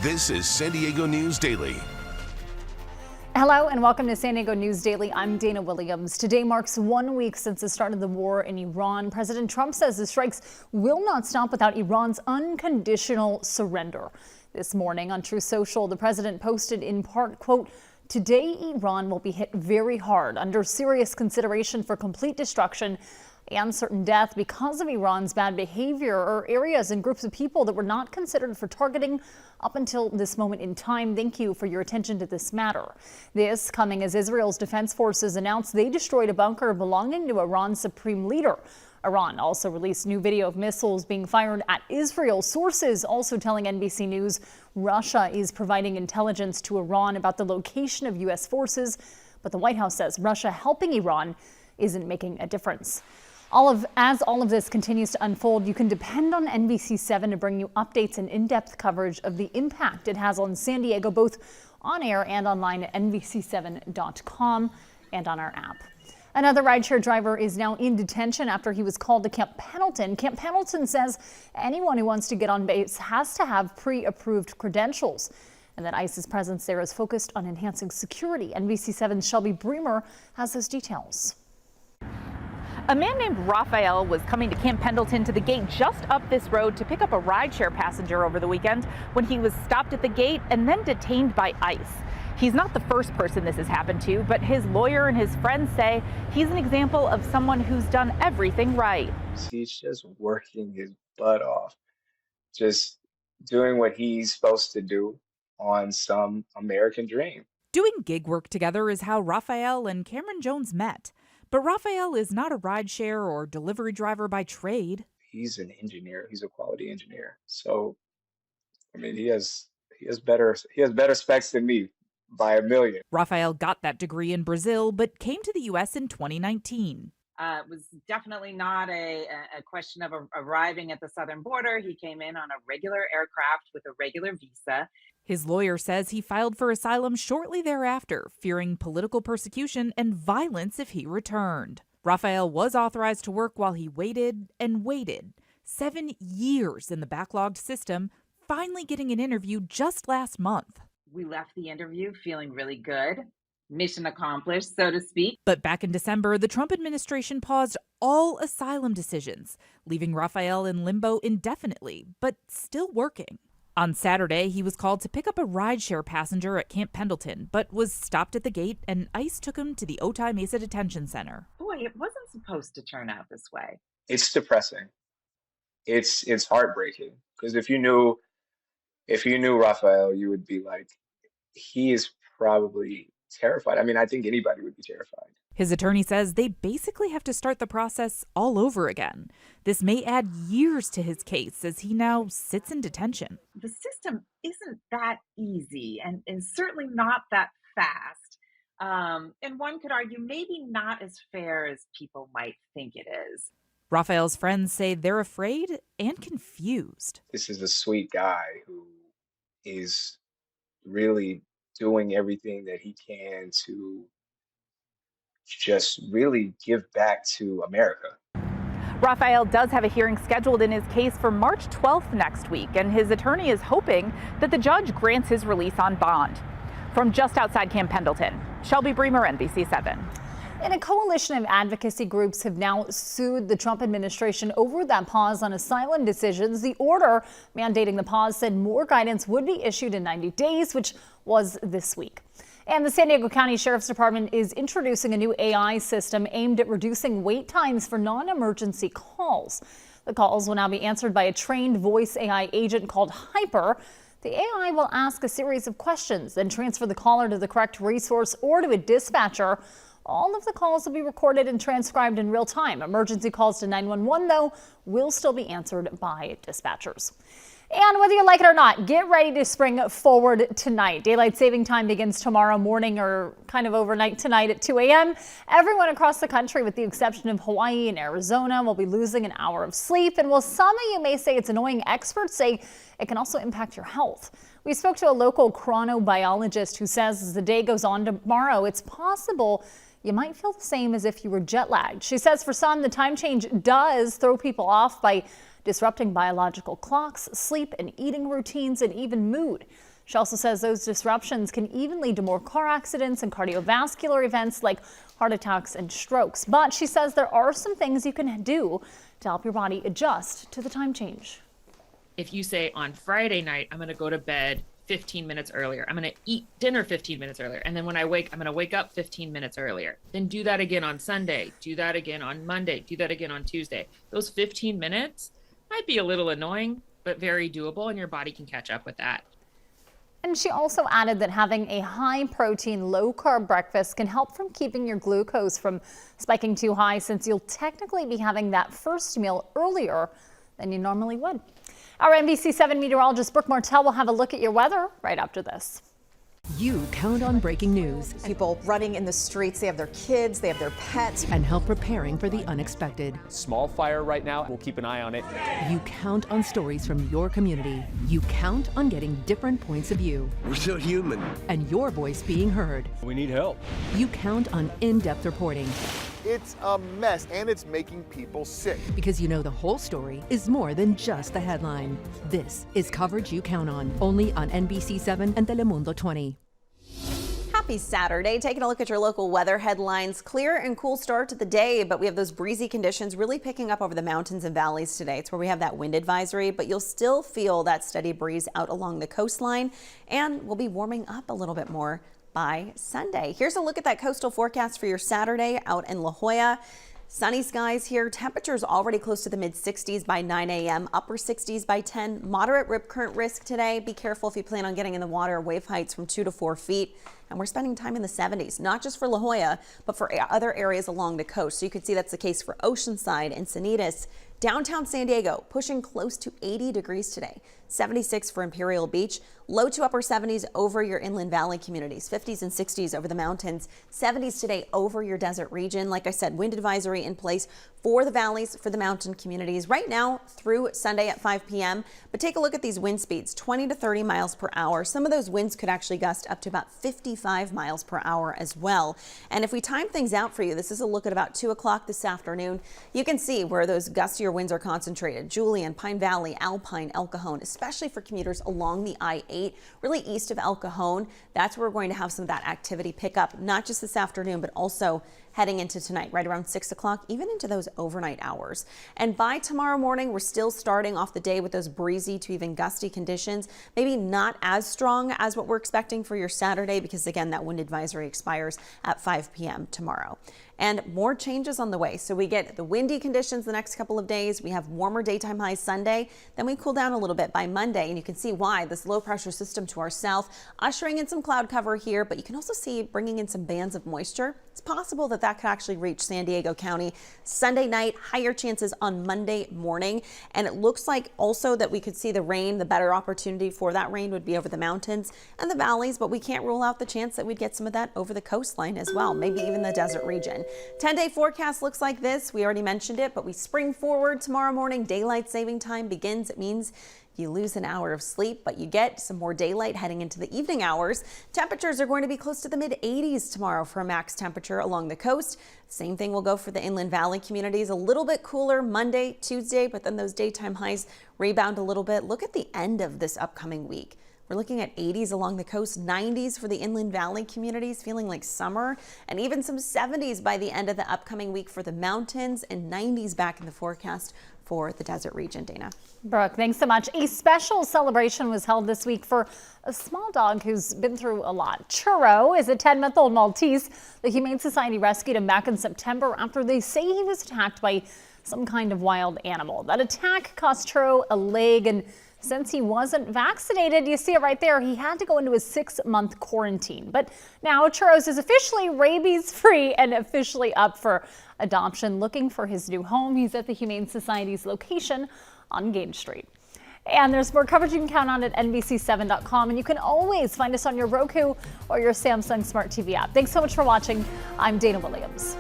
This is San Diego News Daily. Hello and welcome to San Diego News Daily. I'm Dana Williams. Today marks 1 week since the start of the war in Iran. President Trump says the strikes will not stop without Iran's unconditional surrender. This morning on Truth Social, the president posted in part, quote, "Today Iran will be hit very hard under serious consideration for complete destruction and certain death because of Iran's bad behavior or areas and groups of people that were not considered for targeting up until this moment in time. Thank you for your attention to this matter." This coming as Israel's defense forces announced they destroyed a bunker belonging to Iran's supreme leader. Iran also released new video of missiles being fired at Israel. Sources also telling NBC News Russia is providing intelligence to Iran about the location of U.S. forces, but the White House says Russia helping Iran isn't making a difference. As all of this continues to unfold, you can depend on NBC7 to bring you updates and in-depth coverage of the impact it has on San Diego, both on air and online at NBC7.com and on our app. Another rideshare driver is now in detention after he was called to Camp Pendleton. Camp Pendleton says anyone who wants to get on base has to have pre-approved credentials, and that ICE's presence there is focused on enhancing security. NBC7's Shelby Bremer has those details. A man named Raphael was coming to Camp Pendleton to the gate just up this road to pick up a rideshare passenger over the weekend when he was stopped at the gate and then detained by ICE. He's not the first person this has happened to, but his lawyer and his friends say he's an example of someone who's done everything right. He's just working his butt off, just doing what he's supposed to do on some American dream. Doing gig work together is how Raphael and Cameron Jones met. But Raphael is not a rideshare or delivery driver by trade. He's an engineer. He's a quality engineer. So, I mean, he has better specs than me by a million. Raphael got that degree in Brazil, but came to the U.S. in 2019. It was definitely not a question of arriving at the southern border. He came in on a regular aircraft with a regular visa. His lawyer says he filed for asylum shortly thereafter, fearing political persecution and violence if he returned. Raphael was authorized to work while he waited and waited. 7 years in the backlogged system, finally getting an interview just last month. We left the interview feeling really good. Mission accomplished, so to speak. But back in December, the Trump administration paused all asylum decisions, leaving Raphael in limbo indefinitely, but still working. On Saturday, he was called to pick up a rideshare passenger at Camp Pendleton, but was stopped at the gate and ICE took him to the Otay Mesa Detention Center. Boy, it wasn't supposed to turn out this way. It's depressing. It's heartbreaking, because if you knew Raphael, you would be like, he is probably terrified. I mean, I think anybody would be terrified. His attorney says they basically have to start the process all over again. This may add years to his case as he now sits in detention. The system isn't that easy and certainly not that fast. And one could argue maybe not as fair as people might think it is. Raphael's friends say they're afraid and confused. This is a sweet guy who is really doing everything that he can to just really give back to America. Raphael does have a hearing scheduled in his case for March 12th next week, and his attorney is hoping that the judge grants his release on bond. From just outside Camp Pendleton, Shelby Bremer, NBC7. And a coalition of advocacy groups have now sued the Trump administration over that pause on asylum decisions. The order mandating the pause said more guidance would be issued in 90 days, which was this week. And the San Diego County Sheriff's Department is introducing a new AI system aimed at reducing wait times for non-emergency calls. The calls will now be answered by a trained voice AI agent called Hyper. The AI will ask a series of questions, then transfer the caller to the correct resource or to a dispatcher. All of the calls will be recorded and transcribed in real time. Emergency calls to 911, though, will still be answered by dispatchers. And whether you like it or not, get ready to spring forward tonight. Daylight saving time begins tomorrow morning or kind of overnight tonight at 2 a.m. Everyone across the country, with the exception of Hawaii and Arizona, will be losing an hour of sleep. And while some of you may say it's annoying, experts say it can also impact your health. We spoke to a local chronobiologist who says as the day goes on tomorrow, it's possible you might feel the same as if you were jet lagged. She says for some, the time change does throw people off by disrupting biological clocks, sleep and eating routines, and even mood. She also says those disruptions can even lead to more car accidents and cardiovascular events like heart attacks and strokes. But she says there are some things you can do to help your body adjust to the time change. If you say on Friday night, I'm going to go to bed 15 minutes earlier, I'm going to eat dinner 15 minutes earlier, and then when I'm going to wake up 15 minutes earlier. Then do that again on Sunday, do that again on Monday, do that again on Tuesday. Those 15 minutes might be a little annoying, but very doable, and your body can catch up with that. And she also added that having a high-protein, low-carb breakfast can help from keeping your glucose from spiking too high, since you'll technically be having that first meal earlier than you normally would. Our NBC 7 meteorologist Brooke Martell will have a look at your weather right after this. You count on breaking news. People running in the streets, they have their kids, they have their pets. And help preparing for the unexpected. Small fire right now, we'll keep an eye on it. You count on stories from your community. You count on getting different points of view. We're still human. And your voice being heard. We need help. You count on in-depth reporting. It's a mess, and it's making people sick. Because you know the whole story is more than just the headline. This is coverage you count on, only on NBC 7 and Telemundo 20. Happy Saturday. Taking a look at your local weather headlines. Clear and cool start to the day, but we have those breezy conditions really picking up over the mountains and valleys today. It's where we have that wind advisory, but you'll still feel that steady breeze out along the coastline, and we'll be warming up a little bit more by Sunday. Here's a look at that coastal forecast for your Saturday out in La Jolla. Sunny skies here. Temperatures already close to the mid 60s by 9 a.m. Upper 60s by 10. Moderate rip current risk today. Be careful if you plan on getting in the water. Wave heights from 2 to 4 feet. And we're spending time in the 70s, not just for La Jolla, but for other areas along the coast. So you can see that's the case for Oceanside, Encinitas, downtown San Diego, pushing close to 80 degrees today. 76 for Imperial Beach, low to upper 70s over your inland valley communities, 50s and 60s over the mountains, 70s today over your desert region. Like I said, wind advisory in place for the valleys, for the mountain communities right now through Sunday at 5 p.m. But take a look at these wind speeds, 20 to 30 miles per hour. Some of those winds could actually gust up to about 55 miles per hour as well. And if we time things out for you, this is a look at about 2 o'clock this afternoon. You can see where those gustier winds are concentrated. Julian, Pine Valley, Alpine, El Cajon, especially for commuters along the I-8, really east of El Cajon. That's where we're going to have some of that activity pick up, not just this afternoon, but also heading into tonight, right around 6 o'clock, even into those overnight hours. And by tomorrow morning, we're still starting off the day with those breezy to even gusty conditions. Maybe not as strong as what we're expecting for your Saturday, because again, that wind advisory expires at 5 p.m. tomorrow. And more changes on the way. So we get the windy conditions the next couple of days. We have warmer daytime highs Sunday. Then we cool down a little bit by Monday. And you can see why this low pressure system to our south, ushering in some cloud cover here. But you can also see bringing in some bands of moisture. It's possible that that could actually reach San Diego County Sunday night, higher chances on Monday morning. And it looks like also that we could see the rain. The better opportunity for that rain would be over the mountains and the valleys. But we can't rule out the chance that we'd get some of that over the coastline as well, maybe even the desert region. 10-day forecast looks like this. We already mentioned it, but we spring forward tomorrow morning. Daylight saving time begins. It means you lose an hour of sleep, but you get some more daylight heading into the evening hours. Temperatures are going to be close to the mid 80s tomorrow for a max temperature along the coast. Same thing will go for the inland valley communities. A little bit cooler Monday, Tuesday, but then those daytime highs rebound a little bit. Look at the end of this upcoming week. We're looking at 80s along the coast, 90s for the inland valley communities, feeling like summer, and even some 70s by the end of the upcoming week for the mountains, and 90s back in the forecast for the desert region. Dana. Brooke, thanks so much. A special celebration was held this week for a small dog who's been through a lot. Churro is a 10-month-old Maltese. The Humane Society rescued him back in September after they say he was attacked by some kind of wild animal. That attack cost Churro a leg, and since he wasn't vaccinated, you see it right there, he had to go into a 6-month quarantine. But now Churros is officially rabies-free and officially up for adoption. Looking for his new home, he's at the Humane Society's location on Gage Street. And there's more coverage you can count on at NBC7.com. And you can always find us on your Roku or your Samsung Smart TV app. Thanks so much for watching. I'm Dana Williams.